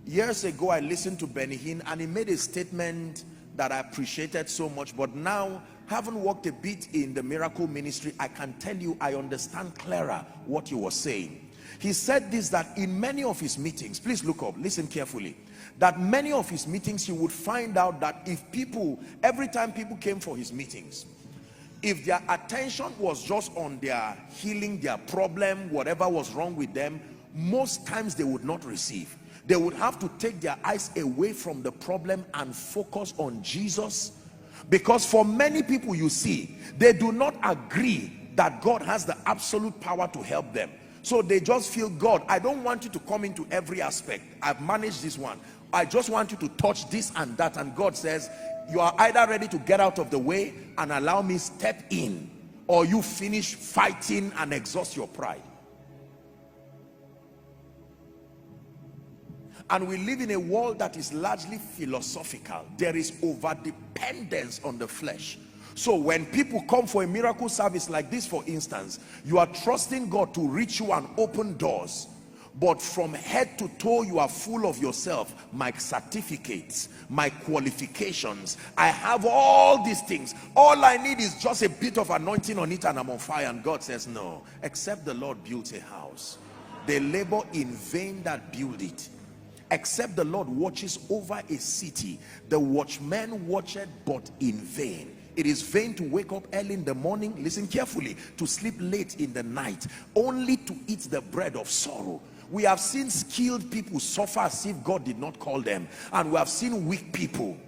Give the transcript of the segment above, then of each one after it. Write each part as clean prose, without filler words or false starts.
Years ago, I listened to Benny Hinn, and he made a statement that I appreciated so much. But now, having worked a bit in the miracle ministry, I can tell you I understand clearer what he was saying. He said this, that in many of his meetings, please look up, listen carefully, that many of his meetings, you would find out that if people, every time people came for his meetings, if their attention was just on their healing, their problem, whatever was wrong with them, most times they would not receive. They would have to take their eyes away from the problem and focus on Jesus. Because for many people, you see, they do not agree that God has the absolute power to help them. So they just feel, God, I don't want you to come into every aspect. I've managed this one. I just want you to touch this and that. And God says, you are either ready to get out of the way and allow me step in, or you finish fighting and exhaust your pride. And we live in a world that is largely philosophical. There is over dependence on the flesh. So when people come for a miracle service like this, for instance, you are trusting God to reach you and open doors, but from head to toe you are full of yourself. My certificates, my qualifications, I have all these things, all I need is just a bit of anointing on it and I'm on fire. And God says, no, except the Lord builds a house, they labor in vain that build it. Except the Lord watches over a city, the watchman watcheth but in vain. It is vain to wake up early in the morning, listen carefully, to sleep late in the night, only to eat the bread of sorrow. We have seen skilled people suffer as if God did not call them, and we have seen weak people.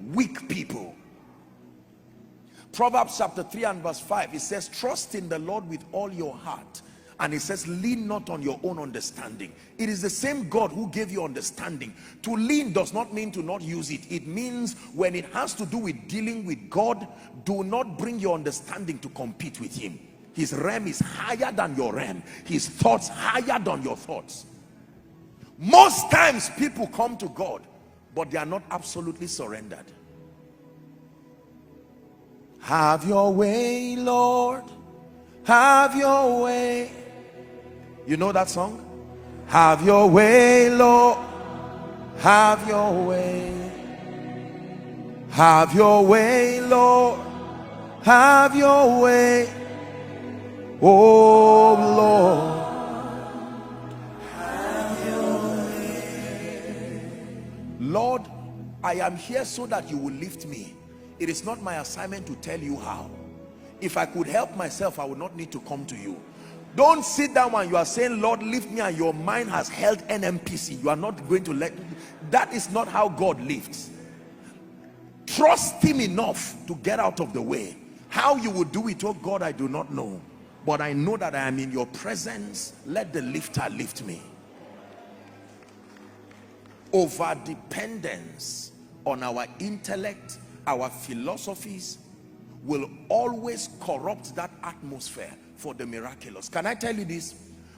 Proverbs chapter 3 and verse 5, it says, trust in the Lord with all your heart. And it says, lean not on your own understanding. It is the same God who gave you understanding. To lean does not mean to not use it. It means when it has to do with dealing with God, do not bring your understanding to compete with him. His realm is higher than your realm. His thoughts higher than your thoughts. Most times people come to God, but they are not absolutely surrendered. Have your way, Lord. Have your way. You know that song? Have your way, Lord. Have your way. Have your way, Lord. Have your way. Oh Lord. Have your way. Lord, I am here so that you will lift me. It is not my assignment to tell you how. If I could help myself, I would not need to come to you. Don't sit down when you are saying, Lord, lift me, and your mind has held NMPC. You are not going to let. That is not how God lifts. Trust him enough to get out of the way. How you will do it, oh God, I do not know. But I know that I am in your presence. Let the lifter lift me. Over dependence on our intellect, our philosophies, will always corrupt that atmosphere for the miraculous. Can I tell you this?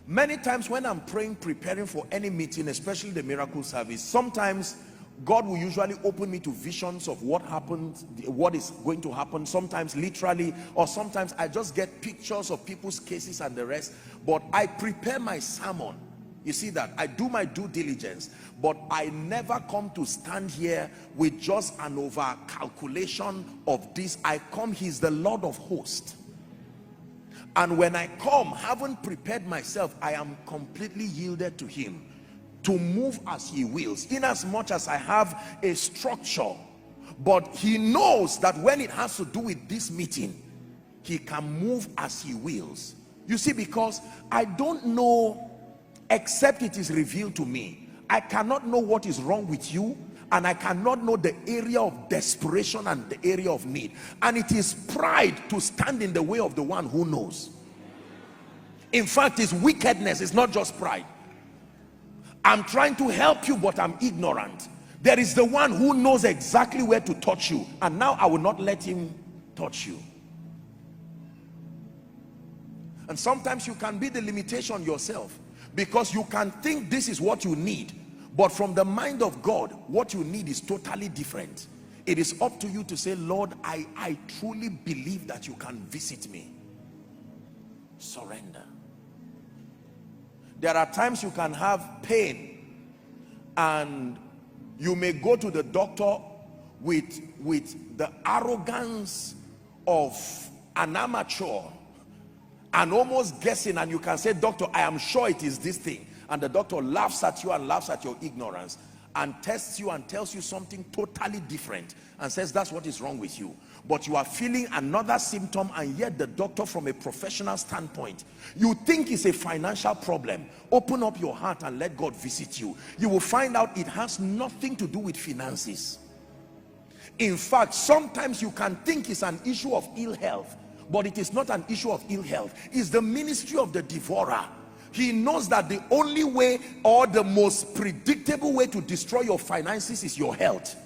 Many times when I'm praying, preparing for any meeting, especially the miracle service, sometimes God will usually open me to visions of what happened, what is going to happen, sometimes literally, or sometimes I just get pictures of people's cases and the rest. But I prepare my sermon. You see that? I do my due diligence, but I never come to stand here with just an over calculation of this. I come, he's the Lord of hosts. And when I come, having prepared myself, I am completely yielded to him to move as he wills, in as much as I have a structure. But he knows that when it has to do with this meeting, he can move as he wills. You see, because I don't know except it is revealed to me. I cannot know what is wrong with you, and I cannot know the area of desperation and the area of need. And it is pride to stand in the way of the one who knows. In fact, it's wickedness. It's not just pride. I'm trying to help you, but I'm ignorant. There is the one who knows exactly where to touch you, and now I will not let him touch you. And sometimes you can be the limitation yourself, because you can think this is what you need, but from the mind of God, what you need is totally different. It is up to you to say, Lord, I truly believe that you can visit me. Surrender. There are times you can have pain and You may go to the doctor with the arrogance of an amateur and almost guessing, and you can say, doctor, I am sure it is this thing, and the doctor laughs at you and laughs at your ignorance and tests you and tells you something totally different and says that's what is wrong with you. But you are feeling another symptom, and yet the doctor, from a professional standpoint, you think it's a financial problem. Open up your heart and let God visit you. You will find out it has nothing to do with finances. In fact, sometimes you can think it's an issue of ill health, but it is not an issue of ill health. It's the ministry of the devourer. He knows that the only way, or the most predictable way, to destroy your finances is your health.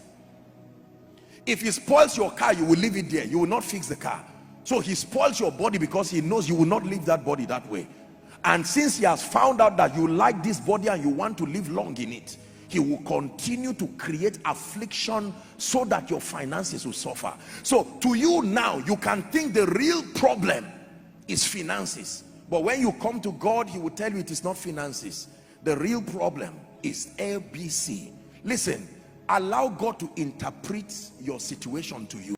If he spoils your car, you will leave it there. You will not fix the car. So he spoils your body because he knows you will not leave that body that way. And since he has found out that you like this body and you want to live long in it, he will continue to create affliction so that your finances will suffer. So to you now, you can think the real problem is finances. But when you come to God, he will tell you it is not finances. The real problem is ABC. Listen, allow God to interpret your situation to you.